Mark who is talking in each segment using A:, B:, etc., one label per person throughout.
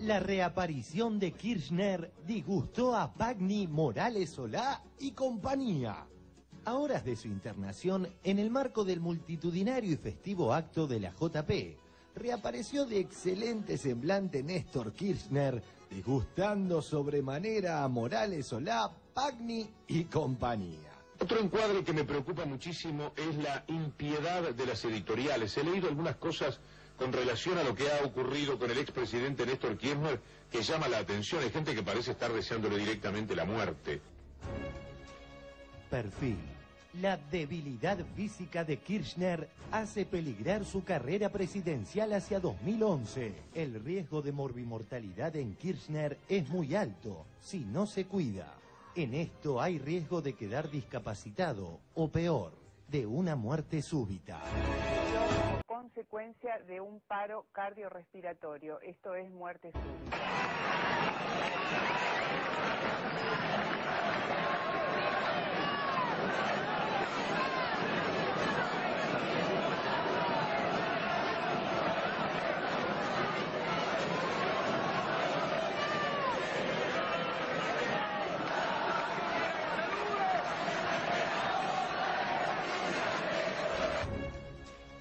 A: La reaparición de Kirchner disgustó a Pagni, Morales Solá y compañía. A horas de su internación, en el marco del multitudinario y festivo acto de la JP, reapareció de excelente semblante Néstor Kirchner, disgustando sobremanera a Morales Solá, Pagni y compañía.
B: Otro encuadre que me preocupa muchísimo es la impiedad de las editoriales. He leído algunas cosas con relación a lo que ha ocurrido con el expresidente Néstor Kirchner que llama la atención. Hay gente que parece estar deseándole directamente la muerte.
A: Perfil. La debilidad física de Kirchner hace peligrar su carrera presidencial hacia 2011. El riesgo de morbimortalidad en Kirchner es muy alto si no se cuida. En esto hay riesgo de quedar discapacitado o peor, de una muerte súbita.
C: Consecuencia de un paro cardiorrespiratorio. Esto es muerte súbita.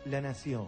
A: La Nación,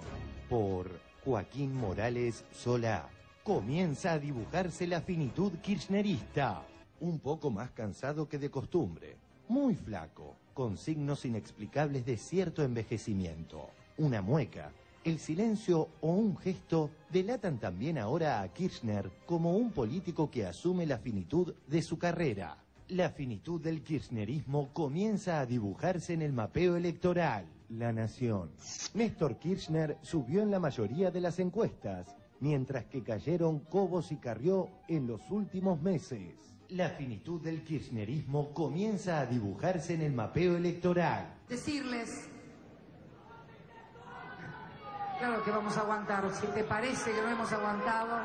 A: por Joaquín Morales Solá. Comienza a dibujarse la finitud kirchnerista. Un poco más cansado que de costumbre. Muy flaco, con signos inexplicables de cierto envejecimiento. Una mueca, el silencio o un gesto delatan también ahora a Kirchner como un político que asume la finitud de su carrera. La finitud del kirchnerismo comienza a dibujarse en el mapeo electoral. La Nación. Néstor Kirchner subió en la mayoría de las encuestas, mientras que cayeron Cobos y Carrió en los últimos meses. La finitud del kirchnerismo comienza a dibujarse en el mapeo electoral.
D: Decirles, claro que vamos a aguantar, si te parece que no hemos aguantado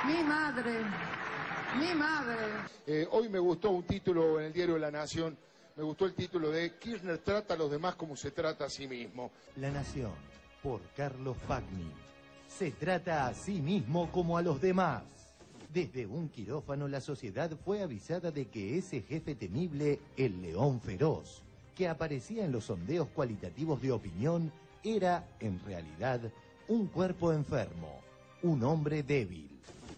D: mi madre.
E: Hoy me gustó un título en el diario La Nación. Me gustó el título de Kirchner trata a los demás como se trata a sí mismo.
A: La Nación, por Carlos Pagni. Se trata a sí mismo como a los demás. Desde un quirófano la sociedad fue avisada de que ese jefe temible, el león feroz, que aparecía en los sondeos cualitativos de opinión, era, en realidad, un cuerpo enfermo, un hombre débil.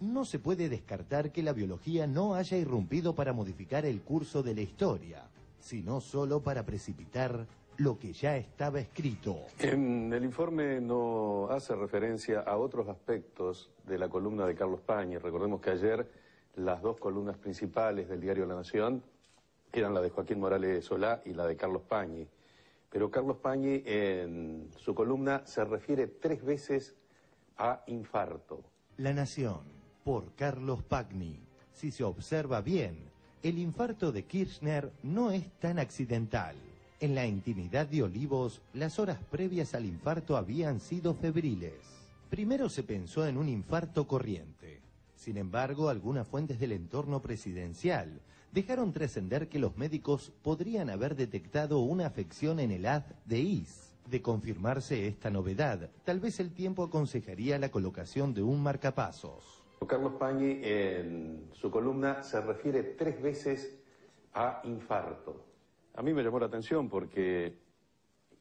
A: No se puede descartar que la biología no haya irrumpido para modificar el curso de la historia, sino solo para precipitar lo que ya estaba escrito.
F: En el informe no hace referencia a otros aspectos de la columna de Carlos Pagni. Recordemos que ayer las dos columnas principales del diario La Nación eran la de Joaquín Morales Solá y la de Carlos Pagni. Pero Carlos Pagni en su columna se refiere 3 veces a infarto.
A: La Nación, por Carlos Pagni. Si se observa bien, el infarto de Kirchner no es tan accidental. En la intimidad de Olivos, las horas previas al infarto habían sido febriles. Primero se pensó en un infarto corriente. Sin embargo, algunas fuentes del entorno presidencial dejaron trascender que los médicos podrían haber detectado una afección en el haz de Is. De confirmarse esta novedad, tal vez el tiempo aconsejaría la colocación de un marcapasos.
F: Carlos Pagni en su columna se refiere 3 veces a infarto. A mí me llamó la atención porque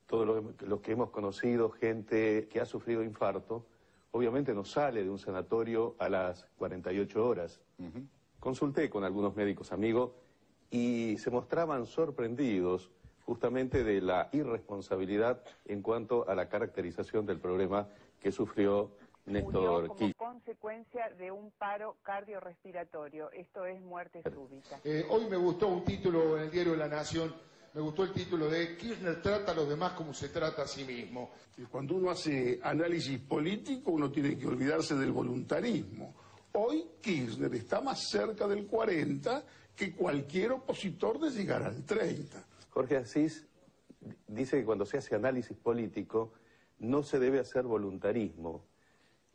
F: todos los que hemos conocido gente que ha sufrido infarto, obviamente no sale de un sanatorio a las 48 horas. Consulté con algunos médicos amigos y se mostraban sorprendidos justamente de la irresponsabilidad en cuanto a la caracterización del problema que sufrió Néstor Kirchner.
C: Como consecuencia de un paro cardiorrespiratorio. Esto es muerte súbita.
E: Hoy me gustó un título en el diario La Nación. Me gustó el título de Kirchner trata a los demás como se trata a sí mismo.
G: Cuando uno hace análisis político, uno tiene que olvidarse del voluntarismo. Hoy Kirchner está más cerca del 40 que cualquier opositor de llegar al 30.
F: Jorge Asís dice que cuando se hace análisis político no se debe hacer voluntarismo.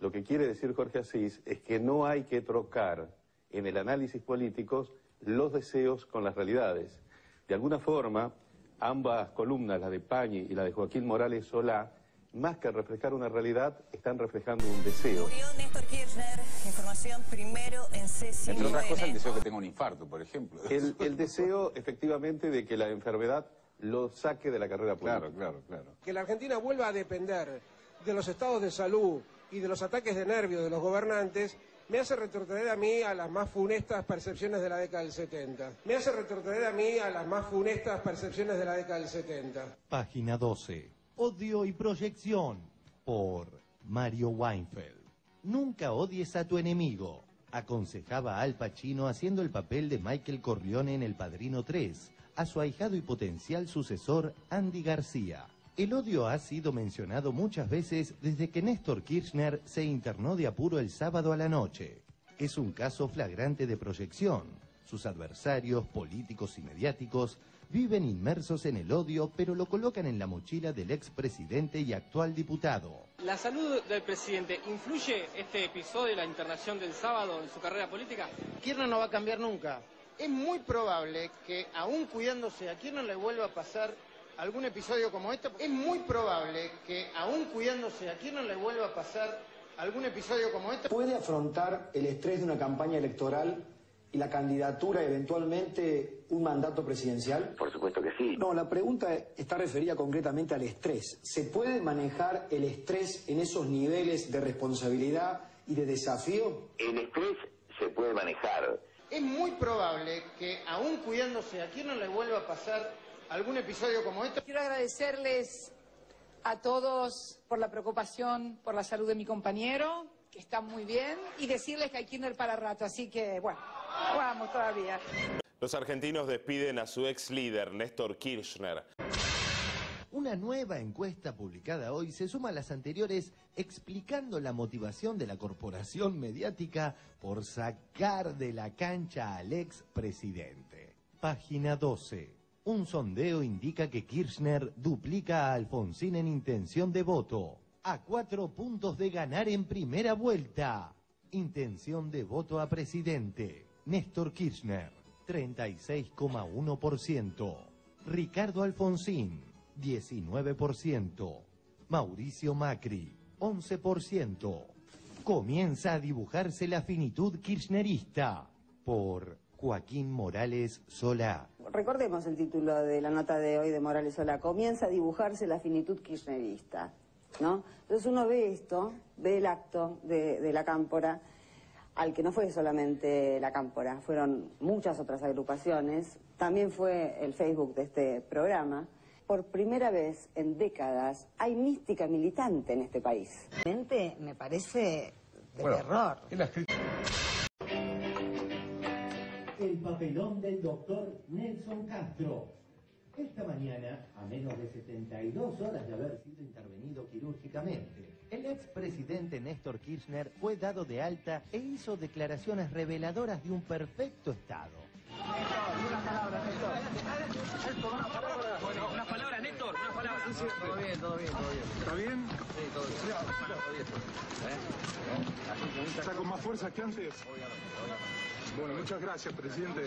F: Lo que quiere decir Jorge Asís es que no hay que trocar en el análisis político los deseos con las realidades. De alguna forma, ambas columnas, la de Pagni y la de Joaquín Morales Solá, más que reflejar una realidad, están reflejando un deseo.
H: Murió Néstor Kirchner, información primero en CNN.
I: Entre otras cosas, el deseo que tenga un infarto, por ejemplo.
F: El deseo, efectivamente, de que la enfermedad lo saque de la carrera política.
I: Claro.
J: Que la Argentina vuelva a depender de los estados de salud y de los ataques de nervios de los gobernantes me hace retroceder a mí a las más funestas percepciones de la década del 70.
A: Página 12. Odio y proyección. Por Mario Weinfeld. Nunca odies a tu enemigo. Aconsejaba Al Pacino haciendo el papel de Michael Corleone en El Padrino 3, a su ahijado y potencial sucesor Andy García. El odio ha sido mencionado muchas veces desde que Néstor Kirchner se internó de apuro el sábado a la noche. Es un caso flagrante de proyección. Sus adversarios, políticos y mediáticos, viven inmersos en el odio, pero lo colocan en la mochila del expresidente y actual diputado.
K: ¿La salud del presidente influye este episodio, la internación del sábado, en su carrera política?
L: Kirchner no va a cambiar nunca. Es muy probable que, aún cuidándose, a Kirchner le vuelva a pasar algún episodio como este.
M: ¿Puede afrontar el estrés de una campaña electoral y la candidatura, eventualmente, un mandato presidencial?
N: Por supuesto que sí.
M: No, la pregunta está referida concretamente al estrés. ¿Se puede manejar el estrés en esos niveles de responsabilidad y de desafío?
N: El estrés se puede manejar.
L: Es muy probable que, aún cuidándose, a Kirchner le vuelva a pasar algún episodio como este.
D: Quiero agradecerles a todos por la preocupación por la salud de mi compañero, que está muy bien, y decirles que hay Kirchner para rato, así que, bueno, vamos todavía.
O: Los argentinos despiden a su ex líder, Néstor Kirchner.
A: Una nueva encuesta publicada hoy se suma a las anteriores explicando la motivación de la corporación mediática por sacar de la cancha al expresidente. Página 12. Un sondeo indica que Kirchner duplica a Alfonsín en intención de voto, a 4 puntos de ganar en primera vuelta. Intención de voto a presidente. Néstor Kirchner, 36,1%. Ricardo Alfonsín, 19%. Mauricio Macri, 11%. Comienza a dibujarse la finitud kirchnerista. Por Joaquín Morales Solá.
P: Recordemos el título de la nota de hoy de Morales Solá. Comienza a dibujarse la finitud kirchnerista, ¿no? Entonces uno ve esto, ve el acto de la Cámpora, al que no fue solamente la Cámpora, fueron muchas otras agrupaciones, también fue el Facebook de este programa. Por primera vez en décadas hay mística militante en este país. Realmente me parece de terror.
A: El papelón del doctor Nelson Castro. Esta mañana, a menos de 72 horas de haber sido intervenido quirúrgicamente, el expresidente Néstor Kirchner fue dado de alta e hizo declaraciones reveladoras de un perfecto estado.
Q: Una palabra, Néstor. Néstor, una palabra. Bueno, una palabra, Néstor, una palabra. Sí, todo bien. ¿Está bien? Sí, todo bien. Todo bien.
G: ¿Está con más fuerza que antes? Bueno, muchas gracias, presidente.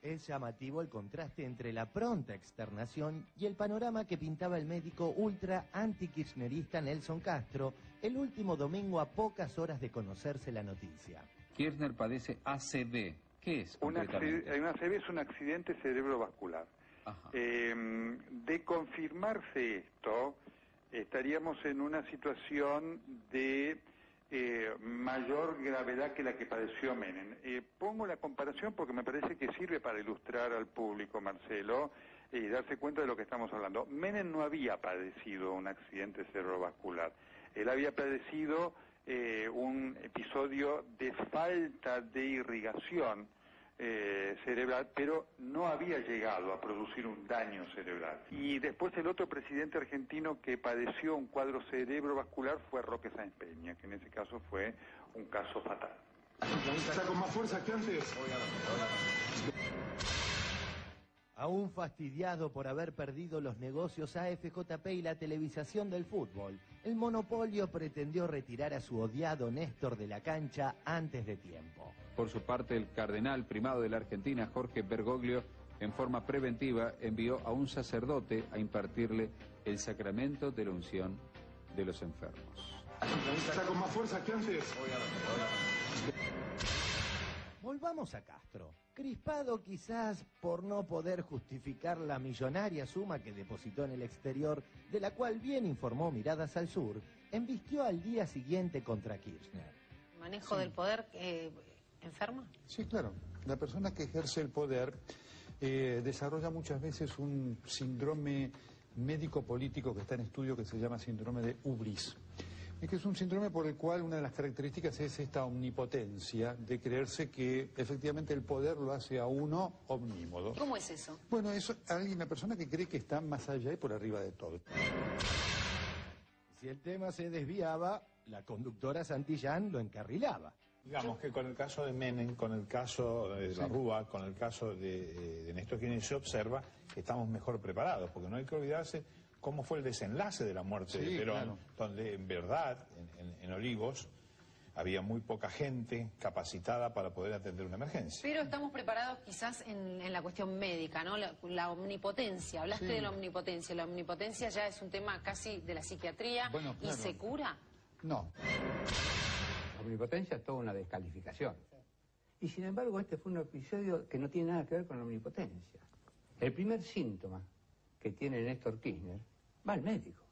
A: Es llamativo el contraste entre la pronta externación y el panorama que pintaba el médico ultra anti-kirchnerista Nelson Castro el último domingo a pocas horas de conocerse la noticia.
R: Kirchner padece ACV. ¿Qué es concretamente?
S: Un ACV es un accidente cerebrovascular. De confirmarse esto, estaríamos en una situación de mayor gravedad que la que padeció Menem. Pongo la comparación porque me parece que sirve para ilustrar al público, Marcelo, y darse cuenta de lo que estamos hablando. Menem no había padecido un accidente cerebrovascular. Él había padecido un episodio de falta de irrigación cerebral, pero no había llegado a producir un daño cerebral. Y después el otro presidente argentino que padeció un cuadro cerebrovascular fue Roque Sáenz Peña, que en ese caso fue un caso fatal.
G: ¿Está con más fuerza que antes?
A: Aún fastidiado por haber perdido los negocios AFJP y la televisación del fútbol, el monopolio pretendió retirar a su odiado Néstor de la cancha antes de tiempo.
R: Por su parte, el cardenal primado de la Argentina, Jorge Bergoglio, en forma preventiva envió a un sacerdote a impartirle el sacramento de la unción de los enfermos.
G: Está con más fuerza que antes.
A: Volvamos a Castro. Crispado quizás por no poder justificar la millonaria suma que depositó en el exterior, de la cual bien informó Miradas al Sur, embistió al día siguiente contra Kirchner.
T: ¿Manejo del poder enferma?
U: Sí, claro. La persona que ejerce el poder desarrolla muchas veces un síndrome médico-político que está en estudio que se llama síndrome de Ubris. Es que es un síndrome por el cual una de las características es esta omnipotencia de creerse que efectivamente el poder lo hace a uno omnímodo.
T: ¿Cómo es eso?
U: Bueno, es una persona que cree que está más allá y por arriba de todo.
A: Si el tema se desviaba, la conductora Santillán lo encarrilaba.
V: Digamos que con el caso de Menem, con el caso de la Rúa, con el caso de Néstor Kirchner, se observa que estamos mejor preparados, porque no hay que olvidarse cómo fue el desenlace de la muerte de Perón, claro, donde en verdad, en Olivos, había muy poca gente capacitada para poder atender una emergencia.
T: Pero estamos preparados quizás en la cuestión médica, ¿no? La omnipotencia, hablaste de la omnipotencia. La omnipotencia ya es un tema casi de la psiquiatría.
W: Bueno, claro.
T: ¿Y se cura?
U: No.
W: La omnipotencia es toda una descalificación. Y sin embargo, este fue un episodio que no tiene nada que ver con la omnipotencia. El primer síntoma que tiene Néstor Kirchner va al médico.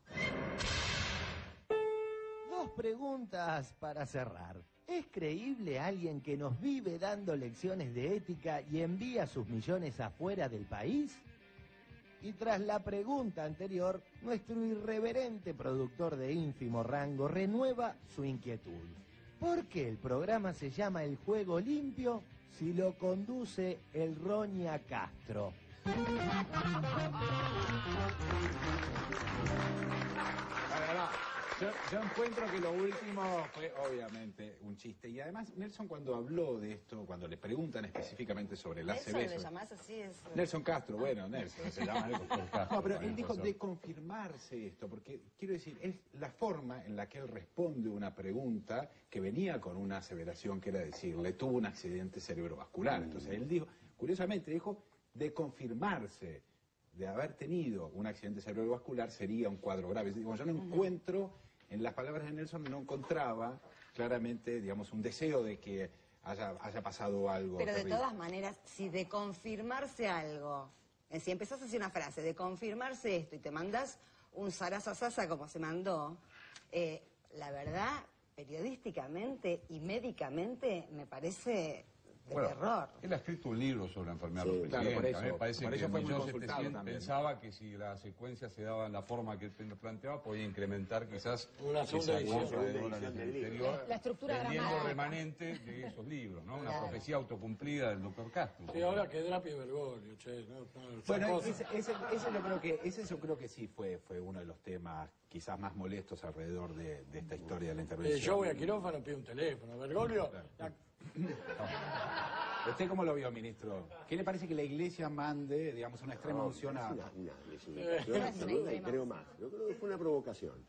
A: Dos preguntas para cerrar. ¿Es creíble alguien que nos vive dando lecciones de ética y envía sus millones afuera del país? Y tras la pregunta anterior, nuestro irreverente productor de ínfimo rango renueva su inquietud. ¿Por qué el programa se llama El Juego Limpio si lo conduce el Roña Castro?
I: Yo encuentro que lo último fue obviamente un chiste. Y además Nelson, cuando habló de esto, cuando le preguntan específicamente sobre el ACB...
T: ¿Nelson le llamás así?
I: Nelson Castro, bueno, Nelson, se llama Nelson Castro. No, pero él dijo
V: de confirmarse esto, porque quiero decir, es la forma en la que él responde una pregunta que venía con una aseveración que era decirle, tuvo un accidente cerebrovascular. Entonces él dijo, curiosamente dijo, de confirmarse de haber tenido un accidente cerebrovascular sería un cuadro grave. Digo, yo no encuentro, en las palabras de Nelson, no encontraba claramente, digamos, un deseo de que haya pasado algo
X: Pero
V: terrible.
X: de todas maneras, si de confirmarse algo, si empezás a hacer una frase, de confirmarse esto y te mandás un zaraza como se mandó, la verdad, periodísticamente y médicamente me parece... de terror.
Y: Él ha escrito un libro sobre la enfermedad
V: Sí,
Y: del
V: claro,
Y: presidente.
V: por eso,
Y: A mí me parece
V: por
Y: que
V: eso fue
Y: en
V: muy
Y: 1700
V: consultado
Y: pensaba que si la secuencia se daba en la forma que él planteaba, podía incrementar quizás
W: una segunda edición
Y: de dólares del exterior,
T: la estructura
Y: vendiendo
T: dramática.
Y: remanente de esos libros, ¿no? Una profecía autocumplida del doctor Castro.
W: Sí, ahora que Drapi Bergoglio, che.
V: Bueno, ese yo creo que sí fue uno de los temas quizás más molestos alrededor de esta historia de la intervención.
W: Yo voy a quirófano, pido un teléfono. Bergoglio...
V: ¿Usted cómo lo vio, ministro? ¿Qué le parece que la Iglesia mande, digamos, una extrema unción a...?
Z: Yo creo más. Yo creo que fue una provocación.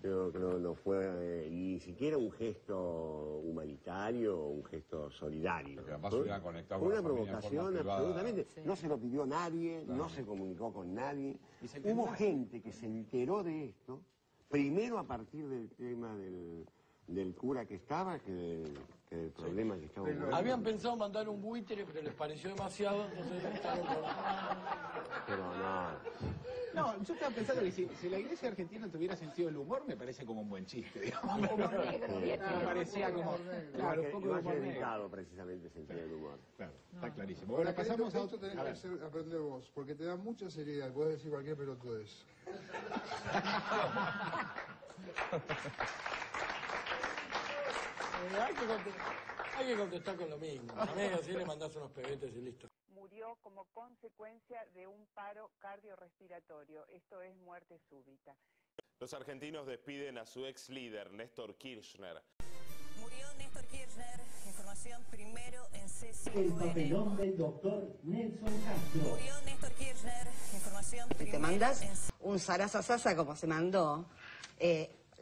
Z: Creo que no fue ni siquiera un gesto humanitario o un gesto solidario. Fue una provocación absolutamente. Sí. No se lo pidió nadie, no se comunicó con nadie. Hubo gente que se enteró de esto, primero a partir del tema del cura que estaba, que del problema que estaba ocurriendo.
W: Habían pensado mandar un buitre, pero les pareció demasiado, entonces...
Z: Pero no...
V: No, yo estaba pensando que si la Iglesia argentina tuviera sentido del humor, me parece como un buen chiste, digamos. Me parecía como... Claro, un poco de humor
Z: evitado precisamente el sentido del humor.
V: Claro, está clarísimo. Bueno, pasamos a otro...
E: Esto tenés que aprender vos, porque te da mucha seriedad, podés decir cualquier pelotudez.
W: Hay que contestar con lo mismo. A mí así le mandás unos pebetes y listo.
C: Murió como consecuencia de un paro cardiorrespiratorio. Esto es muerte súbita.
O: Los argentinos despiden a su ex líder, Néstor Kirchner.
H: Murió Néstor Kirchner. Información primero en CCN.
A: El papelón del doctor Nelson Castro.
H: Murió Néstor Kirchner. Información
X: Si
H: primero
X: te mandás un zaraza como se mandó,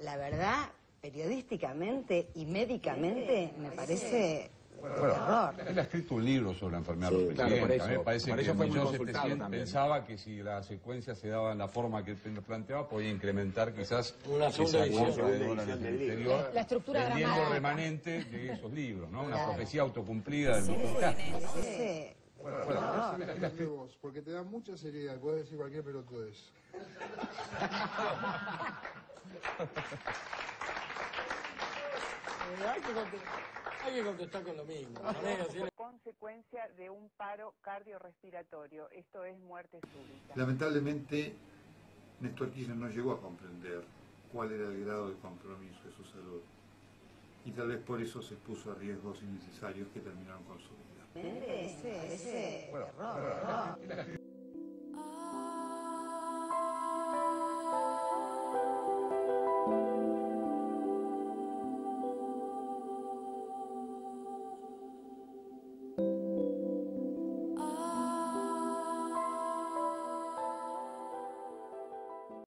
X: la verdad, periodísticamente y médicamente me parece Error.
Y: Él ha escrito un libro sobre la enfermedad
Z: Sí,
Y: del
V: claro,
Y: presidente.
V: por eso.
Y: A mí me parece
V: Por
Y: que
V: eso fue muy
Y: Joseph
V: consultado
Y: Stalin
V: también.
Y: pensaba que si la secuencia se daba en la forma que él planteaba, podía incrementar quizás
Z: Una segunda
Y: esa
Z: edición,
Y: compra de
Z: segunda
Y: dólares
Z: edición
Y: del
Z: del libro.
Y: exterior,
T: La estructura
Y: vendiendo
T: dramática.
Y: remanente de esos libros, ¿no? Una profecía autocumplida del
X: Sí,
Y: doctor Castro.
X: ese
U: Amigos, porque te da mucha seriedad, puedes decir cualquier pelotudez.
Q: Hay que contestar con lo mismo.
C: Consecuencia de un paro cardiorrespiratorio. Esto es muerte súbita.
U: Lamentablemente, Néstor Kirchner no llegó a comprender cuál era el grado de compromiso de su salud. Y tal vez por eso se expuso a riesgos innecesarios que terminaron con su vida.
X: error.